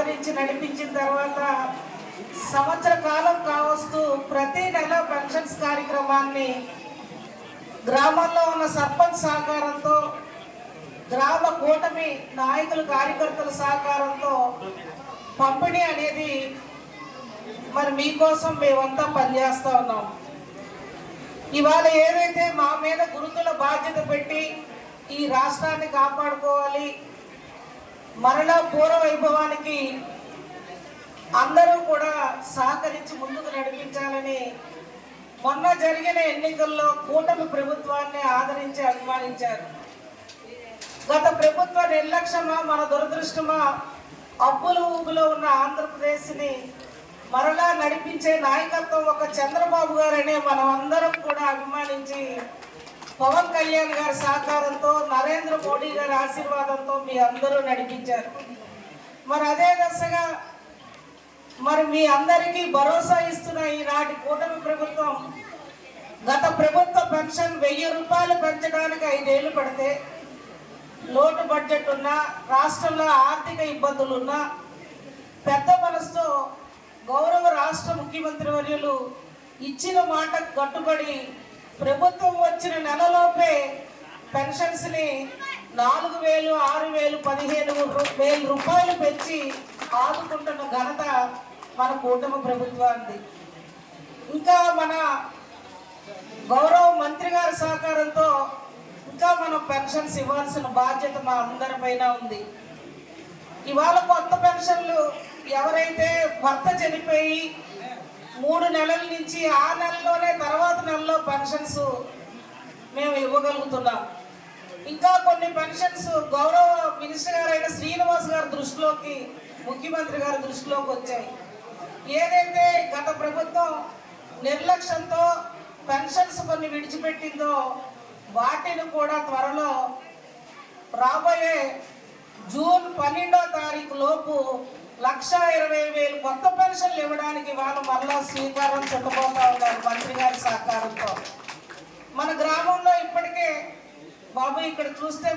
ఆదరించి నడిపించిన తర్వాత సంవత్సర కాలం కావస్తూ ప్రతి నెల పెన్షన్స్ కార్యక్రమాన్ని గ్రామాల్లో ఉన్న సర్పంచ్ సహకారంతో, గ్రామ కూటమి నాయకుల కార్యకర్తల సహకారంతో పంపిణీ అనేది మరి మీకోసం మేమంతా పనిచేస్తూ ఉన్నాం. ఇవాళ ఏదైతే మా మీద గురుతుల బాధ్యత పెట్టి ఈ రాష్ట్రాన్ని కాపాడుకోవాలి, మరలా పూర్వ వైభవానికి అందరూ కూడా సహకరించి ముందుకు నడిపించాలని మొన్న జరిగిన ఎన్నికల్లో కూటమి ప్రభుత్వాన్ని ఆదరించి అభిమానించారు. గత ప్రభుత్వ నిర్లక్ష్యమా మన దురదృష్టమా అప్పుల ఊబిలో ఉన్న ఆంధ్రప్రదేశ్ని మరలా నడిపించే నాయకత్వం ఒక చంద్రబాబు గారనే మనం అందరం కూడా అభిమానించి పవన్ కళ్యాణ్ గారి సహకారంతో, నరేంద్ర మోడీ గారి ఆశీర్వాదంతో మీ అందరూ నడిపించారు. మరి అదే దశగా మరి మీ అందరికీ భరోసా ఇస్తున్న ఈనాటి కూటమి ప్రభుత్వం గత ప్రభుత్వ పెన్షన్ 1000 రూపాయలు పెంచడానికి 5 ఏళ్లు పడితే, లోటు బడ్జెట్ ఉన్నా, రాష్ట్రంలో ఆర్థిక ఇబ్బందులున్నా పెద్ద మనసుతో గౌరవ రాష్ట్ర ముఖ్యమంత్రి వర్యులు ఇచ్చిన మాటకు కట్టుబడి ప్రభుత్వం వచ్చిన నెలలోపే పెన్షన్స్ని 4000, 6000, 15,000 రూపాయలు పెంచి ఆదుకుంటున్న ఘనత మన కూటమి ప్రభుత్వానికి. ఇంకా మన గౌరవ మంత్రి గారి సహకారంతో ఇంకా మనం పెన్షన్స్ ఇవ్వాల్సిన బాధ్యత మా అందరిపైన ఉంది. ఇవాళ కొత్త పెన్షన్లు ఎవరైతే భర్త చనిపోయి 3 నెలల నుంచి ఆ నెలలోనే తర్వాత నెలలో పెన్షన్స్ మేము ఇవ్వగలుగుతున్నాం. ఇంకా కొన్ని పెన్షన్స్ గౌరవ మినిస్టర్ గారైన శ్రీనివాస్ గారి దృష్టిలోకి, ముఖ్యమంత్రి గారి దృష్టిలోకి వచ్చాయి. ఏదైతే గత ప్రభుత్వం నిర్లక్ష్యంతో పెన్షన్స్ కొన్ని విడిచిపెట్టిందో వాటిని కూడా త్వరలో రాబోయే జూన్ 12వ తారీఖు లోపు 1,20,000 కొత్త పెన్షన్లు ఇవ్వడానికి వాళ్ళు మరలా శ్రీకారం చుట్టబోతా ఉన్నారు మంత్రి గారి సహకారంతో. మన గ్రామంలో ఇప్పటికే బాబు ఇక్కడ చూస్తే